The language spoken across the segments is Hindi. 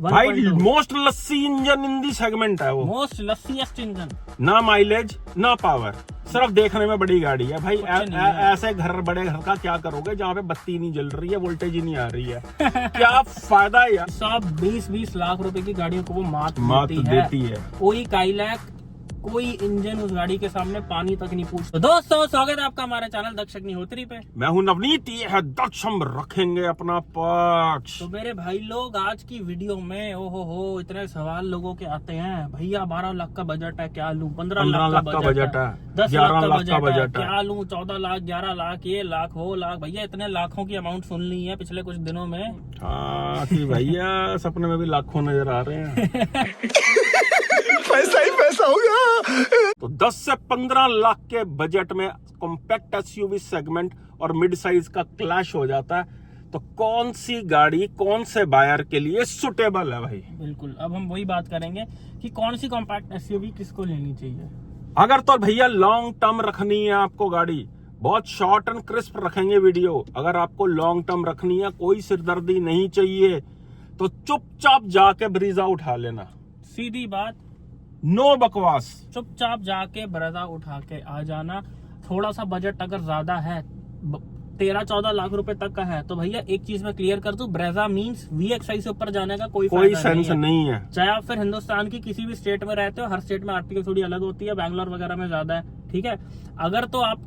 भाई मोस्ट लस्सी इंजन इन दी सेगमेंट है वो, मोस्ट लस्सीएस्ट इंजन। ना माइलेज ना पावर, सिर्फ देखने में बड़ी गाड़ी है भाई। ऐसे बड़े घर का क्या करोगे जहाँ पे बत्ती नहीं जल रही है, वोल्टेज ही नहीं आ रही है क्या फायदा है यार। सब 20-20 लाख रुपए की गाड़ियों को वो मात देती है। कोई काइलैक कोई इंजन उस गाड़ी के सामने पानी तक नहीं पूछता। दोस्तों स्वागत है आपका हमारे चैनल दक्ष अग्निहोत्री पे। मैं हूं नवनीत, ये है दक्ष, हम रखेंगे अपना पक्ष। तो मेरे भाई लोग आज की वीडियो में हो इतने सवाल लोगों के आते हैं, भैया 12 लाख का बजट है क्या लूं, 15 लाख का बजट है, 10 लाख का बजट है क्या लूं, 14 लाख 11 लाख ये लाख वो लाख। भैया इतने लाखों की अमाउंट सुन ली है पिछले कुछ दिनों में। हाँ कि भैया सपने में भी लाखों नजर आ रहे हैं पैसा ही पैसा हो गया। तो 10 से 15 लाख के बजट में कॉम्पैक्ट एसयूवी सेगमेंट और मिड साइज का क्लैश हो जाता है, तो कौन सी गाड़ी कौन से बायर के लिए सुटेबल है भाई। बिल्कुल, अब हम वही बात करेंगे कि कौन सी कॉम्पैक्ट एसयूवी किसको लेनी चाहिए। अगर तो भैया लॉन्ग टर्म रखनी है आपको गाड़ी, बहुत शॉर्ट एंड क्रिस्प रखेंगे वीडियो। अगर आपको लॉन्ग टर्म रखनी है, कोई सिरदर्दी नहीं चाहिए, तो चुपचाप जाके ब्रीजा उठा लेना। सीधी बात, नो बकवास, चुपचाप जाके ब्रेजा उठा के आ जाना। थोड़ा सा बजट अगर ज्यादा है, 13-14 लाख रुपए तक का है, तो भैया एक चीज मैं क्लियर कर दूं, ब्रेजा मींस VXI से ऊपर जाने का कोई सेंस नहीं है। चाहे आप फिर हिंदुस्तान की किसी भी स्टेट में रहते हो, हर स्टेट में आरटीओ थोड़ी अलग होती है, बैंगलोर वगैरह में ज्यादा है, ठीक है। अगर तो आप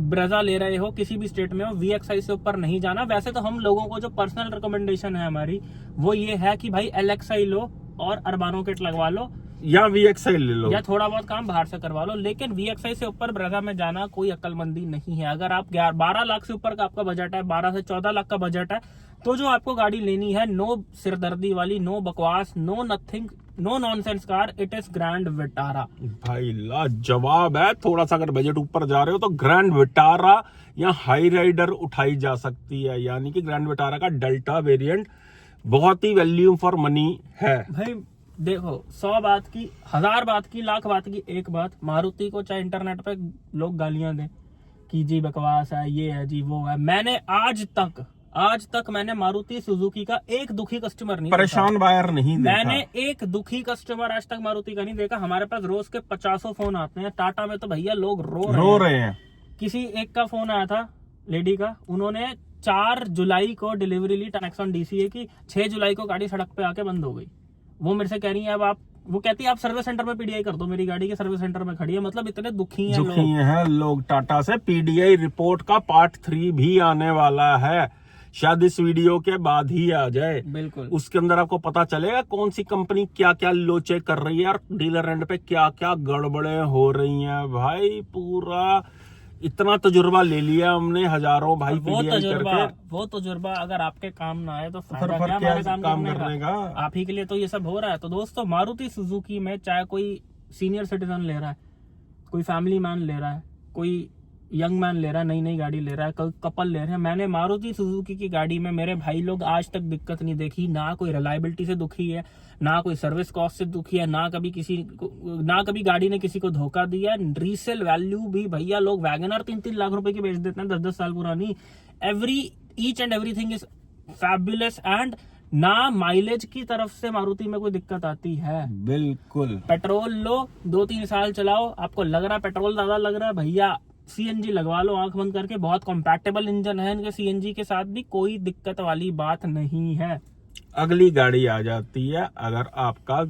ब्रेजा ले रहे हो किसी भी स्टेट में हो, VXI से ऊपर नहीं जाना। वैसे तो हम लोगों को जो पर्सनल रिकमेंडेशन है हमारी, वो ये है कि भाई LXI लो और अर्बानो किट लगवा लो, या VXI ले लो, या थोड़ा बहुत काम बाहर से करवा लो। लेकिन VXI से ऊपर ब्रेजा में जाना कोई अक्लमंदी नहीं है। अगर आप 12 लाख से ऊपर का आपका बजट है, 12 से 14 लाख का बजट है, तो जो आपको गाड़ी लेनी है, नो सिरदर्दी वाली, नो बकवास, no nothing, no nonsense car, it is Grand Vitara. भाई लाजवाब है। थोड़ा सा अगर बजट ऊपर जा रहे हो तो ग्रैंड विटारा या हाई राइडर उठाई जा सकती है, यानी कि ग्रैंड विटारा का डेल्टा वेरिएंट बहुत ही वैल्यू फॉर मनी है भाई। देखो 100 बात की, 1000 बात की, लाख बात की एक बात, मारुति को चाहे इंटरनेट पे लोग गालियां दें कि जी बकवास है, ये है जी वो है, मैंने आज तक मैंने मारुति सुजुकी का एक दुखी कस्टमर नहीं, परेशान बायर नहीं देखा। मैंने एक दुखी कस्टमर आज तक मारुति का नहीं देखा। हमारे पास रोज के 50 फोन आते हैं। टाटा में तो भैया लोग रो रहे हैं। किसी एक का फोन आया था, लेडी का, उन्होंने 4 जुलाई को डिलीवरी ली नेक्सॉन DCA की, 6 जुलाई को गाड़ी सड़क पे आके बंद हो गई। वो मेरे से कह रही है अब वो कहती है आप सर्विस सेंटर में PDI कर दो, मेरी गाड़ी के सर्विस सेंटर में खड़ी है। मतलब इतने दुखी हैं लोग टाटा से। PDI रिपोर्ट का पार्ट 3 भी आने वाला है, शायद इस वीडियो के बाद ही आ जाए। बिल्कुल, उसके अंदर आपको पता चलेगा कौन सी कंपनी क्या क्या लोचे कर रही है और डीलर एंड पे क्या क्या गड़बड़े हो रही हैं। भाई पूरा इतना तजुर्बा ले लिया हमने, हजारों भाई वो तजुर्बा अगर आपके काम ना आए तो फायदा क्या हमारे काम करने का। आप ही के लिए तो ये सब हो रहा है। तो दोस्तों मारुति सुजुकी में चाहे कोई सीनियर सिटीजन ले रहा है, कोई फैमिली मैन ले रहा है, कोई यंग मैन ले रहा है, नई गाड़ी ले रहा है, कपल ले रहे हैं, मैंने मारुति सुजुकी की गाड़ी में मेरे भाई लोग आज तक दिक्कत नहीं देखी। ना कोई रिलायबिलिटी से दुखी है, ना कोई सर्विस कॉस्ट से दुखी है, ना कभी गाड़ी ने किसी को धोखा दिया। रीसेल वैल्यू भी भैया लोग वैगनर 3-3 लाख रुपए की बेच देते हैं, 10-10 साल पुरानी। Each and everything is fabulous. And ना माइलेज की तरफ से मारुति में कोई दिक्कत आती है। बिल्कुल। पेट्रोल लो, 2-3 साल चलाओ, आपको लग रहा है पेट्रोल ज्यादा लग रहा है, भैया CNG लगवा लो आंख बंद करके। बहुत कंपैटिबल इंजन है इनके CNG के साथ भी, कोई दिक्कत वाली बात नहीं है। अगली गाड़ी आ जाती है, अगर आपका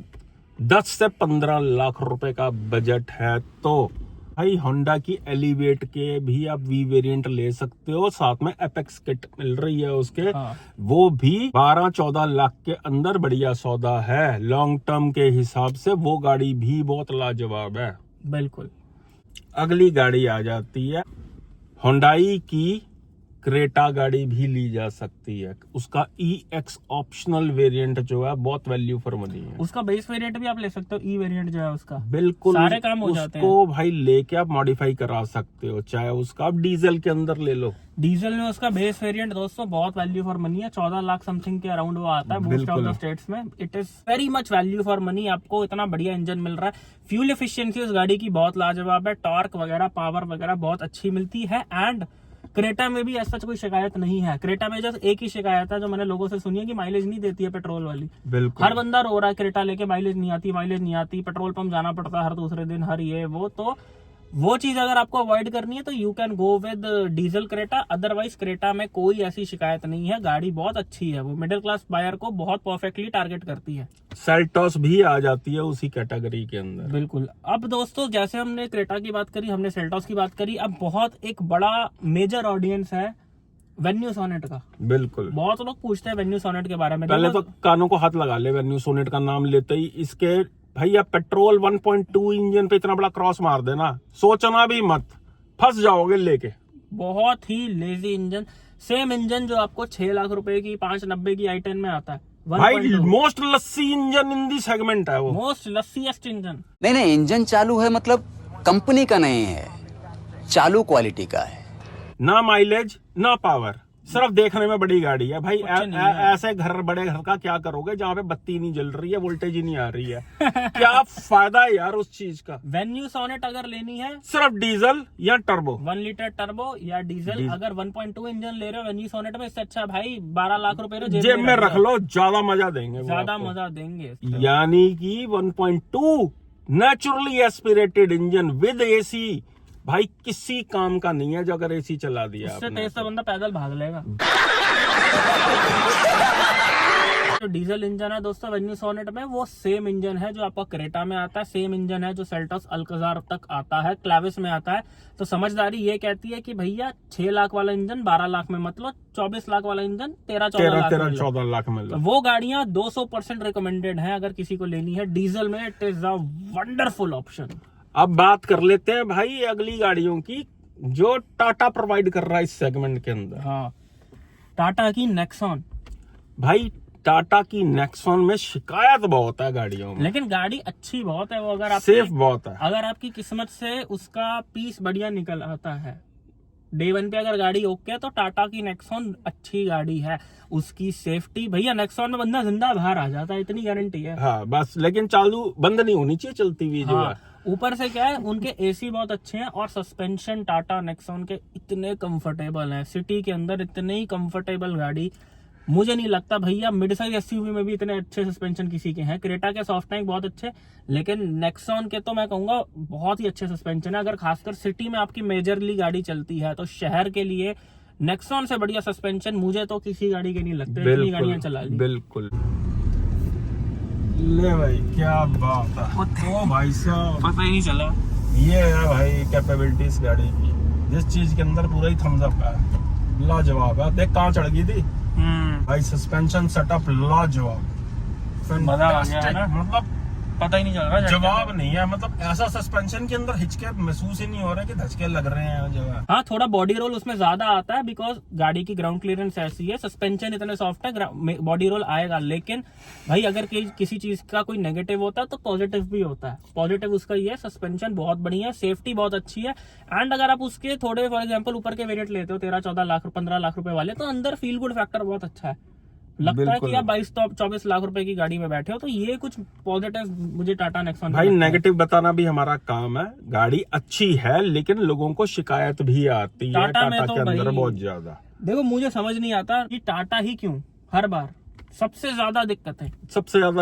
10 से 15 लाख रुपए का बजट है तो भाई होंडा की एलिवेट के भी आप V वेरिएंट ले सकते हो, साथ में एपेक्स किट मिल रही है उसके। हाँ। वो भी 12-14 लाख के अंदर बढ़िया सौदा है। लॉन्ग टर्म के हिसाब से वो गाड़ी भी बहुत लाजवाब है। बिल्कुल। अगली गाड़ी आ जाती है, होंडाई की क्रेटा गाड़ी भी ली जा सकती है। उसका EX ऑप्शनल वेरिएंट जो है बहुत वैल्यू फॉर मनी है। उसका बेस वेरिएंट भी आप ले सकते हो, E वेरिएंट जो है उसका। बिल्कुल, सारे काम हो जाते हैं। उसको भाई लेके आप मॉडिफाई करा सकते हो, चाहे उसका आप डीजल के अंदर ले लो। डीजल में उसका बेस वेरिएंट दोस्तों बहुत वैल्यू फॉर मनी है, 14 लाख समथिंग के अराउंड वो आता है मोस्ट ऑफ द स्टेट्स में। It is very much value for money. आपको इतना बढ़िया इंजन मिल रहा है, फ्यूल एफिशिएंसी उस गाड़ी की बहुत लाजवाब है, टॉर्क वगैरह, पावर वगैरह बहुत अच्छी मिलती है। एंड क्रेटा में भी ऐसा कोई शिकायत नहीं है। क्रेटा में जस्ट एक ही शिकायत है जो मैंने लोगों से सुनी है कि माइलेज नहीं देती है पेट्रोल वाली। बिल्कुल। हर बंदा रो रहा है क्रेटा लेके, माइलेज नहीं आती, पेट्रोल पंप जाना पड़ता है हर दूसरे दिन, हर ये वो। तो वो चीज अगर आपको अवॉइड करनी है तो you can go with diesel Creta. Otherwise Creta में कोई ऐसी शिकायत नहीं है, गाड़ी बहुत अच्छी है, वो मिडिल क्लास बायर को बहुत परफेक्टली टारगेट करती है। सेल्टोस भी आ जाती है उसी कैटेगरी के अंदर। बिल्कुल। अब दोस्तों जैसे हमने क्रेटा की बात करी, हमने सेल्टोस की बात करी, अब बहुत एक बड़ा मेजर ऑडियंस है वेन्यू सोनेट का। बिल्कुल। बहुत लोग पूछते हैं वेन्यू सोनेट के बारे में। पहले तो कानों को हाथ लगा ले वेन्यू सोनेट का नाम लेते ही। इसके भैया पेट्रोल 1.2 इंजन पे इतना बड़ा क्रॉस मार देना, सोचना भी मत, फंस जाओगे लेके। बहुत ही लेजी इंजन, सेम इंजन जो आपको 6 लाख रुपए की 590 की i10 में आता है। भाई मोस्ट लस्सी इंजन इन दी सेगमेंट है वो, मोस्ट लस्सीएस्ट इंजन। नहीं, इंजन चालू है मतलब कंपनी का नहीं है, चालू क्वालिटी का है। ना माइलेज ना पावर, सिर्फ देखने में बड़ी गाड़ी है भाई। ऐसे बड़े घर का क्या करोगे जहाँ पे बत्ती नहीं जल रही है, वोल्टेज ही नहीं आ रही है। क्या फायदा है यार उस चीज का। वेन्यू सोनेट अगर लेनी है सिर्फ डीजल या टर्बो, 1 लीटर टर्बो या डीजल, अगर 1.2 इंजन ले रहे हो वेन्यू सोनेट में, इससे अच्छा भाई 12 लाख रुपए जेब में रख लो, ज्यादा मजा देंगे, ज्यादा मजा देंगे। यानी कि 1.2 naturally aspirated engine with AC, भाई किसी काम का नहीं है जो अगर एसी चला दिया। इससे तेज से बंदा पैदल भाग लेगा। जो डीजल इंजन है दोस्तों वेन्यू सोनेट में, वो सेम इंजन है जो आपका क्रेटा में आता है, सेम इंजन है जो सेल्टोस अल्काजार तक आता है, क्लाविस में आता है। तो समझदारी ये कहती है कि भैया 6 लाख वाला इंजन 12 लाख में मत लो, 24 लाख वाला इंजन 13-14 लाख में लो। वो गाड़ियां 200% रिकमेंडेड है अगर किसी को लेनी है डीजल में। It is a wonderful option. अब बात कर लेते हैं भाई अगली गाड़ियों की जो टाटा प्रोवाइड कर रहा है इस सेगमेंट के अंदर। हाँ, टाटा की नेक्सॉन। भाई टाटा की नेक्सॉन में शिकायत बहुत है गाड़ियों में, लेकिन गाड़ी अच्छी बहुत है। वो अगर आप सेफ बहुत है, अगर आपकी किस्मत से उसका पीस बढ़िया निकल आता है, डे 1 पे अगर गाड़ी ओके है तो टाटा की नेक्सॉन अच्छी गाड़ी है। उसकी सेफ्टी, भैया नेक्सॉन में बंदा जिंदा बाहर आ जाता है, इतनी गारंटी है। हाँ बस, लेकिन चालू बंद नहीं होनी चाहिए, चलती हुई जो है। ऊपर से क्या है, उनके एसी बहुत अच्छे हैं और सस्पेंशन टाटा नेक्सॉन के इतने कंफर्टेबल हैं, सिटी के अंदर इतने ही कंफर्टेबल गाड़ी मुझे नहीं लगता भैया मिड साइज एसयूवी में भी इतने अच्छे सस्पेंशन किसी के हैं। क्रेटा के सॉफ्ट टैंक बहुत अच्छे, लेकिन नेक्सॉन के तो मैं कहूंगा बहुत ही अच्छे सस्पेंशन है। अगर खासकर सिटी में आपकी मेजरली गाड़ी चलती है तो शहर के लिए नेक्सॉन से बढ़िया सस्पेंशन मुझे तो किसी गाड़ी के नहीं लगते। इतनी गाड़ियां चला ली। बिल्कुल। ले भाई क्या बात है, ओ भाई साहब पता ही नहीं चला। ये है भाई कैपेबिलिटी इस गाड़ी की, जिस चीज के अंदर पूरा ही थम्स अप है, लाजवाब है। देख कहाँ चढ़ गई थी भाई, सस्पेंशन सेटअप लाजवाब, मजा आ गया है ना। मतलब पता ही नहीं चल रहा, जवाब नहीं है। मतलब ऐसा सस्पेंशन के अंदर हिचके महसूस ही नहीं हो रहा कि धचके लग रहे हैं जो है। हाँ, थोड़ा बॉडी रोल उसमें ज्यादा आता है बिकॉज गाड़ी की ग्राउंड क्लियरेंस ऐसी है, सस्पेंशन इतने सॉफ्ट है, बॉडी रोल आएगा। लेकिन भाई अगर किसी चीज का कोई नेगेटिव होता है तो पॉजिटिव भी होता है। पॉजिटिव उसका ये है, सस्पेंशन बहुत बढ़िया है, सेफ्टी बहुत अच्छी है। एंड अगर आप उसके थोड़े फॉर एग्जाम्पल ऊपर के वेरिएंट लेते हो 13-14 लाख 15 लाख रुपए वाले, तो अंदर फील गुड फैक्टर बहुत अच्छा है। लगता है कि आप 22-24 लाख रुपए की गाड़ी में बैठे हो। तो ये कुछ पॉजिटिव मुझे टाटा नेक्सॉन भाई नेगेटिव बताना भी हमारा काम है। गाड़ी अच्छी है लेकिन लोगों को शिकायत भी आती है टाटा तो के अंदर बहुत ज्यादा। देखो मुझे समझ नहीं आता कि टाटा ही क्यों हर बार सबसे ज्यादा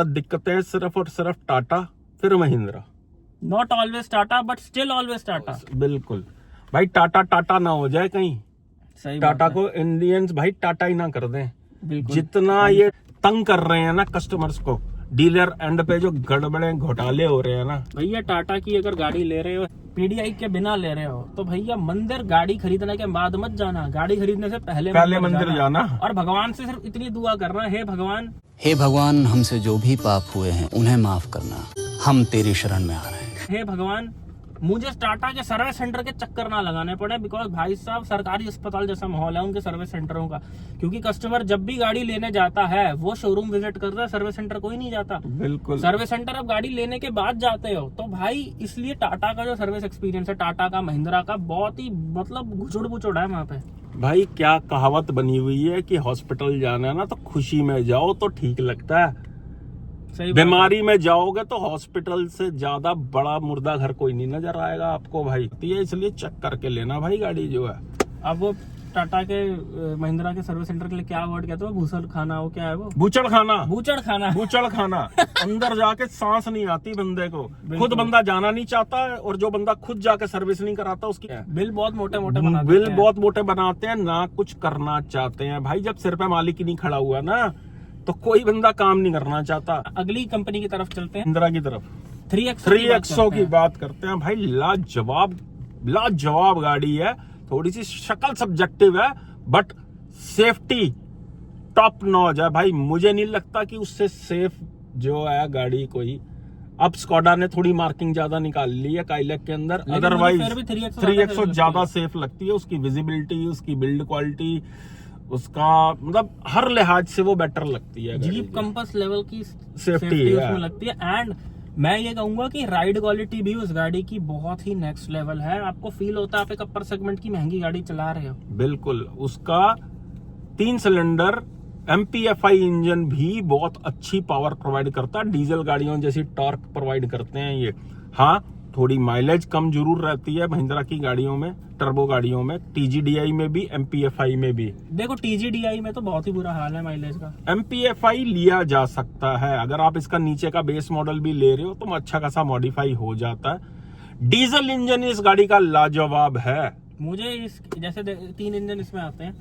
दिक्कतें सिर्फ और सिर्फ टाटा, फिर Mahindra. Not always Tata but still always Tata. बिल्कुल भाई, टाटा ना हो जाए कहीं। सही टाटा को इंडियंस भाई टाटा ही ना कर दें। जितना ये तंग कर रहे हैं ना कस्टमर्स को, डीलर एंड पे जो गड़बड़े घोटाले हो रहे हैं ना। भैया टाटा की अगर गाड़ी ले रहे हो, पीडीआई के बिना ले रहे हो, तो भैया मंदिर गाड़ी खरीदने के बाद मत जाना, गाड़ी खरीदने से पहले मंदिर जाना। और भगवान से सिर्फ इतनी दुआ करना, हे भगवान हमसे जो भी पाप हुए हैं उन्हें माफ करना, हम तेरी शरण में आ रहे हैं। हे भगवान मुझे टाटा के सर्विस सेंटर के चक्कर ना लगाने पड़े, बिकॉज भाई साहब सरकारी अस्पताल जैसा माहौल है उनके सर्विस सेंटरों का। क्योंकि कस्टमर जब भी गाड़ी लेने जाता है वो शोरूम विजिट करता है, सर्विस सेंटर कोई नहीं जाता। बिल्कुल, सर्विस सेंटर अब गाड़ी लेने के बाद जाते हो। तो भाई इसलिए टाटा का जो सर्विस एक्सपीरियंस है, टाटा का महिंद्रा का, बहुत ही मतलब घुचुड़ है वहाँ पे। भाई क्या कहावत बनी हुई है कि हॉस्पिटल जाना है ना तो खुशी में जाओ तो ठीक लगता है, बीमारी में जाओगे तो हॉस्पिटल से ज्यादा बड़ा मुर्दा घर कोई नहीं नजर आएगा आपको भाई। इसलिए चेक करके लेना भाई गाड़ी जो है। अब वो टाटा के महिंद्रा के सर्विस सेंटर के लिए क्या वर्ड कहते हो? भूसल खाना, वो क्या है वो? बूचड़ खाना, बूचड़ खाना। बूचड़ खाना। अंदर जाके सांस नहीं आती बंदे को, खुद बंदा जाना नहीं चाहता, और जो बंदा खुद जाके सर्विस नहीं कराता उसकी बिल बहुत मोटे मोटे बनाते बिल हैं। बहुत मोटे बनाते हैं, ना कुछ करना चाहते हैं। भाई जब सिर पे मालिक ही नहीं खड़ा हुआ ना, तो कोई बंदा काम नहीं करना चाहता। अगली कंपनी की तरफ चलते हैं, महिंद्रा की तरफ 3XO की बात करते हैं। भाई लाजवाब गाड़ी है। थोड़ी सी शक्ल सब्जेक्टिव है, बट सेफ्टी टॉप नॉच है भाई। मुझे नहीं लगता कि उससे सेफ जो है गाड़ी कोई। अब स्कोडा ने थोड़ी मार्किंग ज्यादा निकाल ली है काइलैक के अंदर, अदरवाइज 3XO ज्यादा सेफ लगती है। उसकी विजिबिलिटी, उसकी बिल्ड क्वालिटी, उसका मतलब हर लिहाज से वो बेटर लगती है। जीप कंपास लेवल की सेफ्टी उसमें लगती है। एंड मैं ये कहूंगा कि राइड क्वालिटी भी उस गाड़ी की बहुत ही नेक्स्ट लेवल है। आपको फील होता है आप एक अपर सेगमेंट की महंगी गाड़ी चला रहे हो। बिल्कुल। उसका 3 सिलेंडर MPFI इंजन भी बहुत अच्छी पावर प्रोवाइड करता है। डीजल गाड़ियों जैसी टॉर्क प्रोवाइड करते हैं ये। हाँ, थोड़ी माइलेज कम जरूर रहती है महिंद्रा की गाड़ियों में, टर्बो गाड़ियों में, TGDI में भी, MPFI में भी। देखो TGDI में तो बहुत ही बुरा हाल है माइलेज का। MPFI लिया जा सकता है, अगर आप इसका नीचे का बेस मॉडल भी ले रहे हो तो अच्छा खासा मॉडिफाई हो जाता है। डीजल इंजन इस गाड़ी का लाजवाब है। मुझे इस जैसे 3 इंजन इसमें आते हैं,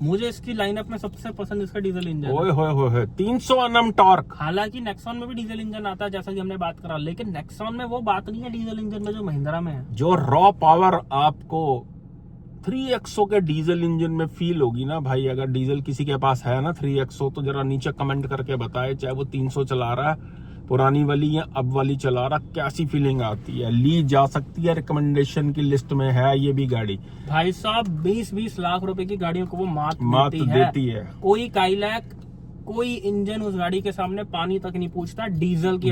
मुझे इसकी लाइनअप में सबसे पसंद इसका डीजल इंजन। ओए होए 300 Nm टॉर्क। हालांकि नेक्सॉन में भी डीजल इंजन आता है जैसा कि हमने बात करा, लेकिन नेक्सॉन में वो बात नहीं है डीजल इंजन में जो महिंद्रा में है। जो रॉ पावर आपको 3XO के डीजल इंजन में फील होगी ना भाई, अगर डीजल किसी के पास है ना 3XO, तो जरा नीचे कमेंट करके बताए, चाहे वो 300 चला रहा है पुरानी वाली या अब वाली चला रहा, कैसी फीलिंग आती है। ली जा सकती है, रिकमेंडेशन की लिस्ट में है ये भी गाड़ी। भाई साहब 20-20 लाख रुपए की गाड़ियों को वो मात देती है। कोई काइलैक, कोई इंजन उस गाड़ी के सामने पानी तक नहीं पूछता। डीजल की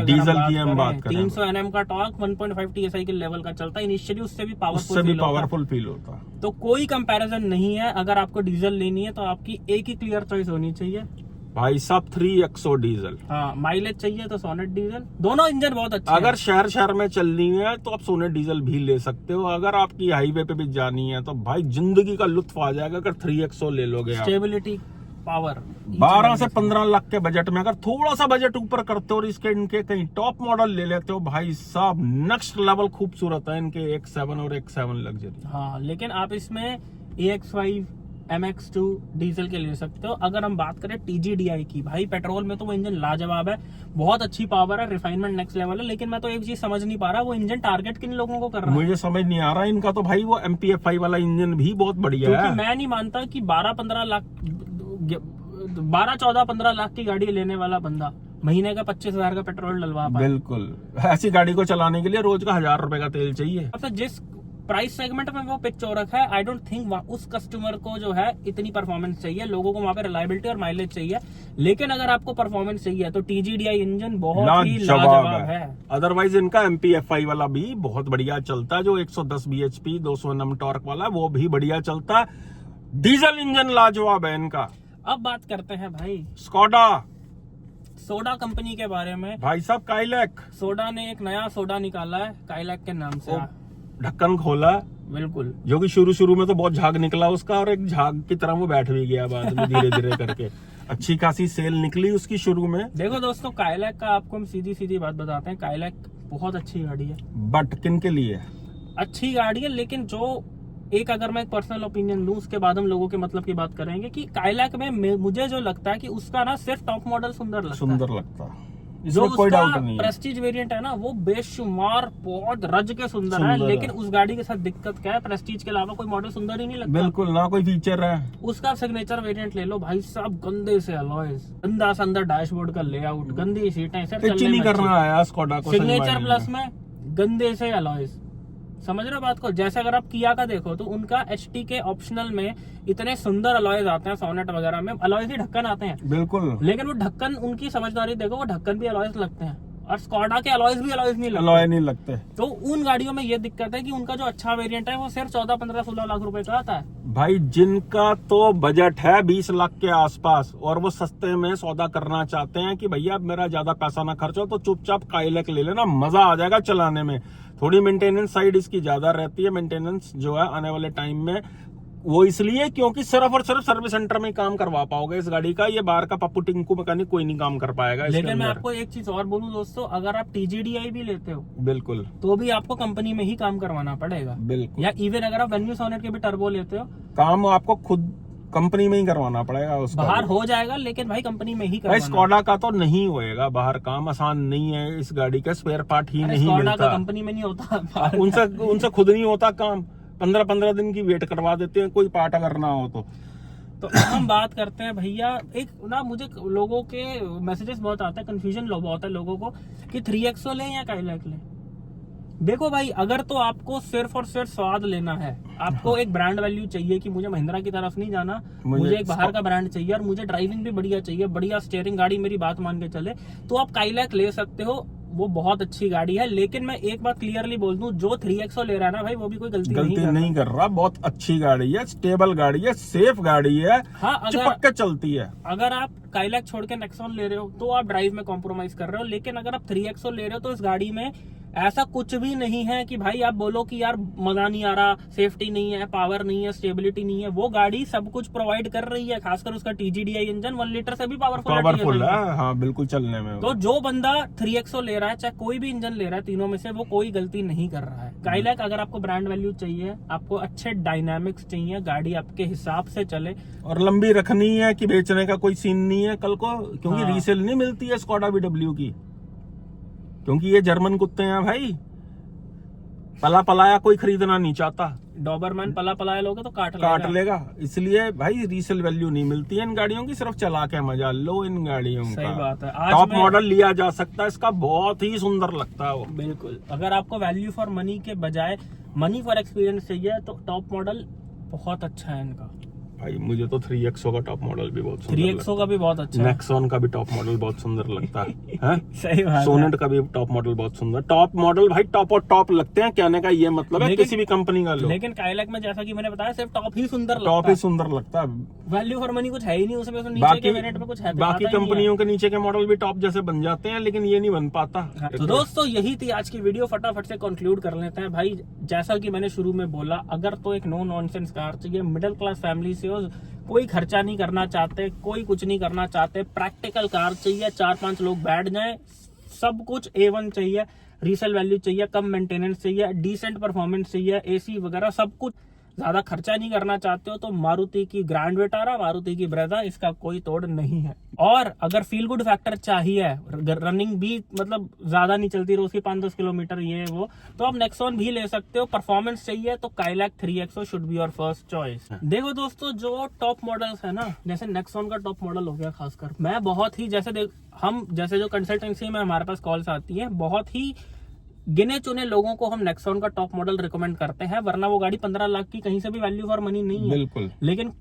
हम बात करें 300 Nm का टॉर्क 1.5 TSI के लेवल का चलता है। इनिशियली उससे भी पावरफुल फील होता। तो कोई कंपैरिजन नहीं है। अगर आपको डीजल लेनी है तो आपकी एक ही क्लियर चॉइस होनी चाहिए भाई साहब, 3XO डीजल। हाँ, माइलेज चाहिए तो सोनेट डीजल। दोनों इंजन बहुत अच्छे अगर शहर में चलनी है तो आप सोनेट डीजल भी ले सकते हो। अगर आपकी हाईवे पे भी जानी है तो भाई जिंदगी का लुत्फ आ जाएगा अगर 3XO ले लोगे। स्टेबिलिटी, पावर, 12 से 15 लाख के बजट में अगर थोड़ा सा बजट ऊपर करते हो और इसके इनके कहीं टॉप मॉडल ले लेते हो, भाई साहब नेक्स्ट लेवल खूबसूरत है इनके X7 और X7 लग्जरी। हाँ, लेकिन आप इसमें AX5, MX2 डीजल के ले सकते हो। अगर हम बात करें TGDI की, भाई पेट्रोल में तो वो इंजन लाजवाब है, बहुत अच्छी पावर है, रिफाइनमेंट नेक्स्ट लेवल है। लेकिन मैं तो एक चीज समझ नहीं पा रहा, वो इंजन टारगेट किन लोगों को कर रहा है? मुझे समझ नहीं आ रहा इनका। तो भाई वो MPFI वाला इंजन भी बहुत बढ़िया है। मैं नहीं मानता कि 12-15 लाख 12-14-15 लाख की गाड़ी लेने वाला बंदा महीने का 25,000 का पेट्रोल डलवा पाए। बिल्कुल, ऐसी गाड़ी को चलाने के लिए रोज का 1000 रुपए का तेल चाहिए। अब जिस प्राइस सेगमेंट में वो पिच हो रखा है, आई डोंट थिंक उस कस्टमर को जो है इतनी परफॉर्मेंस चाहिए। लोगों को वहां पे रिलायबिलिटी और माइलेज चाहिए। लेकिन अगर आपको परफॉर्मेंस चाहिए तो TGDI इंजन बहुत ही लाजवाब है। अदरवाइज इनका MPFI वाला भी बहुत बढ़िया चलता है, जो 110 bhp 200 Nm टॉर्क वाला, वो भी बढ़िया चलता है। डीजल इंजन लाजवाब है इनका। अब बात करते हैं भाई स्कोडा सोडा कंपनी के बारे में। भाई साहब काइलैक, सोडा ने एक नया सोडा निकाला है काइलैक के नाम से। ढक्कन खोला, बिल्कुल, जो कि शुरू में तो बहुत झाग निकला उसका, और एक झाग की तरह वो बैठ भी गया बाद में धीरे धीरे करके। अच्छी खासी सेल निकली उसकी शुरू में। देखो दोस्तों, काइलैक का आपको हम सीधी बात बताते हैं, काइलैक बहुत अच्छी गाड़ी है। बट किन के लिए अच्छी गाड़ी है, लेकिन जो एक अगर मैं एक पर्सनल ओपिनियन लूं, उसके बाद हम लोगों के मतलब की बात करेंगे कि काइलैक में मुझे जो लगता है कि उसका ना सिर्फ टॉप मॉडल सुंदर लगता है। जो कोई उसका डाउट नहीं है। प्रेस्टीज वेरिएंट है ना, वो बेशुमार बहुत रज के सुंदर है। लेकिन उस गाड़ी के साथ दिक्कत क्या है, प्रेस्टीज के अलावा कोई मॉडल सुंदर ही नहीं लगता। बिल्कुल ना, कोई फीचर है। उसका सिग्नेचर वेरिएंट ले लो भाई साहब, गंदे से अलॉयज, गंदा सा अंदर डैशबोर्ड का लेआउट, गंदी सीटें, सर कुछ नहीं करना आया स्कोडा को। सिग्नेचर प्लस में गंदे से अलॉयज, समझ रहे हो बात को? जैसे अगर आप किया का देखो तो उनका HT के ऑप्शनल में इतने सुंदर अलॉयज आते हैं, सोनेट वगैरह में अलॉयज ही ढक्कन आते हैं। बिल्कुल, लेकिन वो ढक्कन, उनकी समझदारी देखो, वो ढक्कन भी अलॉयज लगते हैं। और स्कोडा के अलॉयज भी अलॉयज नहीं लगते। अलॉय नहीं लगते। तो उन गाड़ियों में ये दिक्कत है कि उनका जो अच्छा वेरिएंट है वो सिर्फ 14, 15, 16 लाख रुपए का आता है। भाई जिनका तो बजट है 20 लाख के आसपास और वो सस्ते में सौदा करना चाहते हैं कि भैया मेरा ज्यादा पैसा ना खर्च हो, तो चुपचाप काइलैक ले लेना, मजा आ जाएगा चलाने में। थोड़ी मेंटेनेंस साइड इसकी ज्यादा रहती है, मेंटेनेंस जो है आने वाले टाइम में वो इसलिए क्योंकि सिर्फ और सिर्फ सर्विस सेंटर में ही काम करवा पाओगे इस गाड़ी का। ये बाहर का पप्पू टिंकू मैकेनिक कोई नहीं काम कर पाएगा इसके लेकिन मैं अंदर। आपको एक चीज और बोलूं दोस्तों, अगर आप TGDI भी लेते हो बिल्कुल तो भी आपको कंपनी में ही काम करवाना पड़ेगा। बिल्कुल, या इवन अगर आप वेन्यू सोनेट के भी टर्बो लेते हो, काम आपको खुद कंपनी में ही करवाना पड़ेगा उसका। बाहर हो जाएगा लेकिन भाई कंपनी में ही भाई करवाना। स्कोडा का तो नहीं होएगा बाहर काम, आसान नहीं है। इस गाड़ी का स्पेयर पार्ट ही नहीं स्कोडा मिलता। का कंपनी में नहीं होता। उनसे खुद नहीं होता काम। 15-15 दिन की वेट करवा देते हैं कोई पार्ट अगर ना हो तो। तो अब हम बात करते हैं भैया, एक ना मुझे लोगों के मैसेजेस बहुत आते हैं, कंफ्यूजन बहुत है लोगों को कि 3XO लें या काइलैक लें। देखो भाई, अगर तो आपको सिर्फ और सिर्फ स्वाद लेना है, आपको एक ब्रांड वैल्यू चाहिए कि मुझे महिंद्रा की तरफ नहीं जाना, मुझे एक बाहर का ब्रांड चाहिए और मुझे ड्राइविंग भी बढ़िया चाहिए, बढ़िया स्टीयरिंग, गाड़ी मेरी बात मान के चले, तो आप काइलैक ले सकते हो। वो बहुत अच्छी गाड़ी है। लेकिन मैं एक बात क्लियरली बोल दूं, जो 3XO ले रहा है ना भाई, वो भी कोई गलती नहीं कर रहा। बहुत अच्छी गाड़ी है, स्टेबल गाड़ी है, सेफ गाड़ी है। हाँ, चिपक के चलती है। अगर आप काइलैक छोड़ के नेक्सॉन ले रहे हो तो आप ड्राइव में कॉम्प्रोमाइज कर रहे हो। लेकिन अगर आप 3XO ले रहे हो तो इस गाड़ी में ऐसा कुछ भी नहीं है कि भाई आप बोलो कि यार मजा नहीं आ रहा, सेफ्टी नहीं है, पावर नहीं है, स्टेबिलिटी नहीं है। वो गाड़ी सब कुछ प्रोवाइड कर रही है, खासकर उसका TGDI इंजन 1 लीटर से भी पावरफुल है। हाँ बिल्कुल, चलने में। तो जो बंदा 3XO ले रहा है, चाहे कोई भी इंजन ले रहा है, तीनों में से वो कोई गलती नहीं कर रहा है। काइलैक अगर आपको ब्रांड वैल्यू चाहिए, आपको अच्छे डायनामिक्स चाहिए, गाड़ी आपके हिसाब से चले और लंबी रखनी है कि बेचने का कोई सीन नहीं है कल को, क्योंकि हाँ। रीसेल नहीं मिलती है स्कोडा BW की, क्योंकि ये जर्मन कुत्ते हैं भाई। पला पलाया कोई खरीदना नहीं चाहता। डॉबरमैन पला पलाया लोगे तो काट लेगा। इसलिए भाई रीसेल वैल्यू नहीं मिलती है इन गाड़ियों की, सिर्फ चला के मजा लो इन गाड़ियों का। सही बात है। टॉप मॉडल लिया जा सकता है इसका, बहुत ही सुंदर लगता है वो। बिल्कुल, अगर आपको वैल्यू फॉर मनी के बजाय मनी फॉर एक्सपीरियंस चाहिए तो टॉप मॉडल बहुत अच्छा है इनका। भाई मुझे तो 3XO का टॉप मॉडल भी बहुत सुंदर 3XO का भी बहुत अच्छा है। नेक्सॉन का भी टॉप मॉडल बहुत सुंदर लगता है। सही बात है। सोनेट का भी टॉप मॉडल बहुत सुंदर। टॉप मॉडल भाई टॉप और टॉप लगते हैं, कहने का ये मतलब है किसी भी कंपनी का लो। लेकिन काइलैक में जैसा कि मैंने बताया, सिर्फ टॉप ही सुंदर लगता है। टॉप ही सुंदर लगता है, वैल्यू फॉर मनी कुछ है ही नहीं उसमें। नीचे के वेरिएंट में कुछ है, बाकी कंपनियों के नीचे के मॉडल भी टॉप जैसे बन जाते हैं, लेकिन ये नहीं बन पाता। तो दोस्तों यही थी आज की वीडियो, फटाफट से कंक्लूड कर लेते हैं भाई। जैसा कि मैंने शुरू में बोला, अगर तो एक नो नॉनसेंस कार चाहिए, मिडिल क्लास फैमिली से हो, कोई खर्चा नहीं करना चाहते, कोई कुछ नहीं करना चाहते, प्रैक्टिकल कार चाहिए, 4-5 लोग बैठ जाएं, सब कुछ A1 चाहिए, रीसेल वैल्यू चाहिए, कम मेंटेनेंस चाहिए, डिसेंट परफॉर्मेंस चाहिए, AC वगैरह सब कुछ, ज्यादा खर्चा नहीं करना चाहते हो तो मारुति की ग्रैंड विटारा, मारुति की ब्रेजा, इसका कोई तोड़ नहीं है। और अगर फील गुड फैक्टर चाहिए, रनिंग भी मतलब ज्यादा नहीं चलती रोज की 5-10 किलोमीटर ये वो, तो आप नेक्सॉन भी ले सकते हो। परफॉर्मेंस चाहिए तो Kylaq 3XO should be your first choice. देखो दोस्तों, जो टॉप मॉडल्स है ना, जैसे नेक्सॉन का टॉप मॉडल हो गया, खासकर मैं बहुत ही जैसे जो कंसल्टेंसी में हमारे पास कॉल्स आती है, बहुत ही गिने चुने लोगों को हम नेक्सॉन का टॉप मॉडल रिकमेंड करते हैं, वरना वो गाड़ी 15 लाख की कहीं से भी वैल्यू फॉर मनी नहीं है। बिल्कुल। लेकिन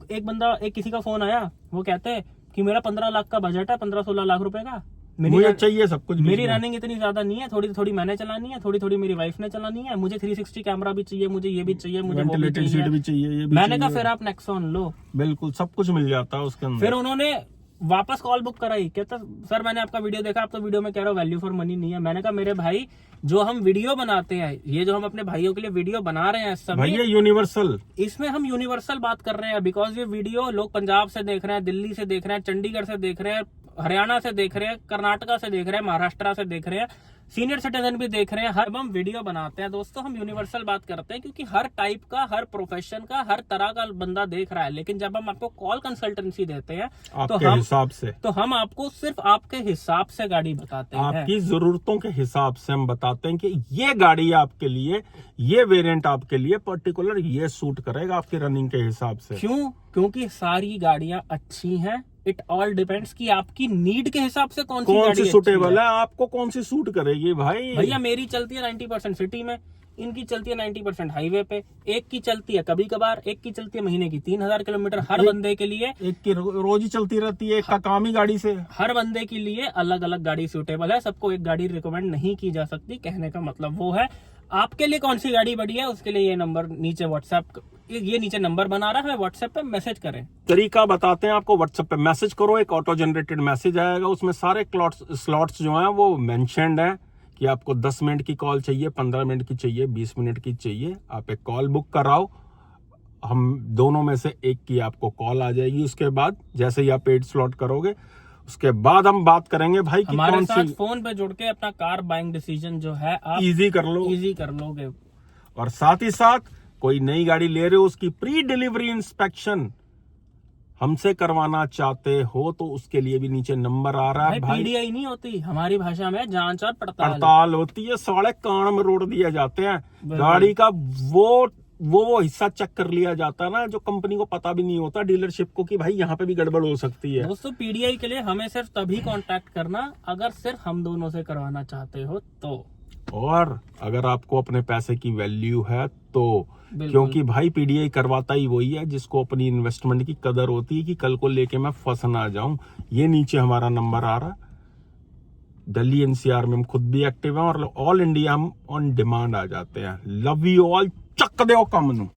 किसी का फोन आया, वो कहते हैं कि मेरा 15 लाख का बजट है, 15-16 लाख रुपए का, मुझे चाहिए सब कुछ। मेरी रनिंग इतनी ज्यादा नहीं है, थोड़ी थोड़ी मैंने चलानी है, थोड़ी थोड़ी मेरी वाइफ ने चलानी है, मुझे 360 कैमरा भी चाहिए, मुझे ये भी चाहिए, मुझे वो भी चाहिए। मैंने कहा फिर आप नेक्सॉन लो, बिल्कुल सब कुछ मिल जाता है उसके अंदर। फिर उन्होंने वापस कॉल बुक कराई, कहता सर मैंने आपका वीडियो देखा, आप तो वीडियो में कह रहे हो वैल्यू फॉर मनी नहीं है। मैंने कहा मेरे भाई, जो हम वीडियो बनाते हैं, ये जो हम अपने भाइयों के लिए वीडियो बना रहे हैं सभी, ये यूनिवर्सल, इसमें हम यूनिवर्सल बात कर रहे हैं। बिकॉज ये वीडियो लोग पंजाब से देख रहे हैं, दिल्ली से देख रहे हैं, चंडीगढ़ से देख रहे हैं, हरियाणा से देख रहे हैं, कर्नाटका से देख रहे हैं, महाराष्ट्र से देख रहे हैं, सीनियर सिटीजन भी देख रहे हैं। हर हम वीडियो बनाते हैं दोस्तों, हम यूनिवर्सल बात करते हैं, क्योंकि हर टाइप का, हर प्रोफेशन का, हर तरह का बंदा देख रहा है। लेकिन जब हम आपको कॉल कंसल्टेंसी देते हैं तो हम आपको सिर्फ आपके हिसाब से गाड़ी बताते हैं, आपकी जरूरतों के हिसाब से हम बताते हैं कि ये गाड़ी आपके लिए, ये वेरिएंट आपके लिए पर्टिकुलर ये सूट करेगा आपकी रनिंग के हिसाब से। क्यों? क्योंकि सारी गाड़ियां अच्छी हैं। इट ऑल डिपेंड्स कि आपकी नीड के हिसाब से कौन सी सूटेबल है, आपको कौन सी सूट करेगी। भाई भैया मेरी चलती है 90% सिटी में, इनकी चलती है 90% हाईवे पे, एक की चलती है कभी कभार, एक की चलती है महीने की 3000 किलोमीटर। हर बंदे के लिए एक की रोज ही चलती रहती है, एक का काम ही गाड़ी से। हर बंदे के लिए अलग अलग गाड़ी सूटेबल है, सबको एक गाड़ी रिकमेंड नहीं की जा सकती। कहने का मतलब वो है, आपके लिए कौन सी गाड़ी बढ़िया है, उसके लिए ये नंबर नीचे नीचे नंबर बना रहा है, व्हाट्सएप पे मैसेज करें। तरीका बताते हैं आपको, व्हाट्सएप पे मैसेज करो, एक ऑटो जनरेटेड मैसेज आएगा, उसमें सारे स्लॉट्स जो हैं वो मेंशन्ड है कि आपको 10 मिनट की कॉल चाहिए, 15 मिनट की चाहिए, 20 मिनट की चाहिए। आप एक कॉल बुक कराओ हम दोनों में से एक की आपको कॉल आ जाएगी। उसके बाद जैसे ही आप पेड स्लॉट करोगे उसके बाद हम बात करेंगे भाई कि हमारे कौन साथ सी फोन पे जुड़ के अपना कार बाइंग डिसीजन जो है आप इजी कर लो। इजी कर लोगे। और साथ ही साथ कोई नई गाड़ी ले रहे हो उसकी प्री डिलीवरी इंस्पेक्शन हमसे करवाना चाहते हो तो उसके लिए भी नीचे नंबर आ रहा है भाई। पीडीआई नहीं होती हमारी भाषा में, जांच और पड़ताल होती है, साढ़े कान में रोड दिए जाते हैं। गाड़ी का वो हिस्सा चेक कर लिया जाता है ना जो कंपनी को पता भी नहीं होता डीलरशिप को कि भाई यहाँ पे भी गड़बड़ हो सकती है। दोस्तों पीडीआई के लिए हमें सिर्फ तभी कांटेक्ट करना अगर सिर्फ हम दोनों से करवाना चाहते हो तो। और अगर आपको अपने पैसे की वैल्यू है तो, क्योंकि भाई पीडीआई करवाता ही वही है जिसको अपनी इन्वेस्टमेंट की कदर होती है कि कल को लेके मैं फंस ना जाऊं। ये नीचे हमारा नंबर आ रहा है। दिल्ली एनसीआर में हम खुद भी एक्टिव हैं और ऑल इंडिया हम ऑन डिमांड आ जाते हैं। लव यू ऑल, ਚੱਕ ਦਿਓ ਕੰਮ ਨੂੰ।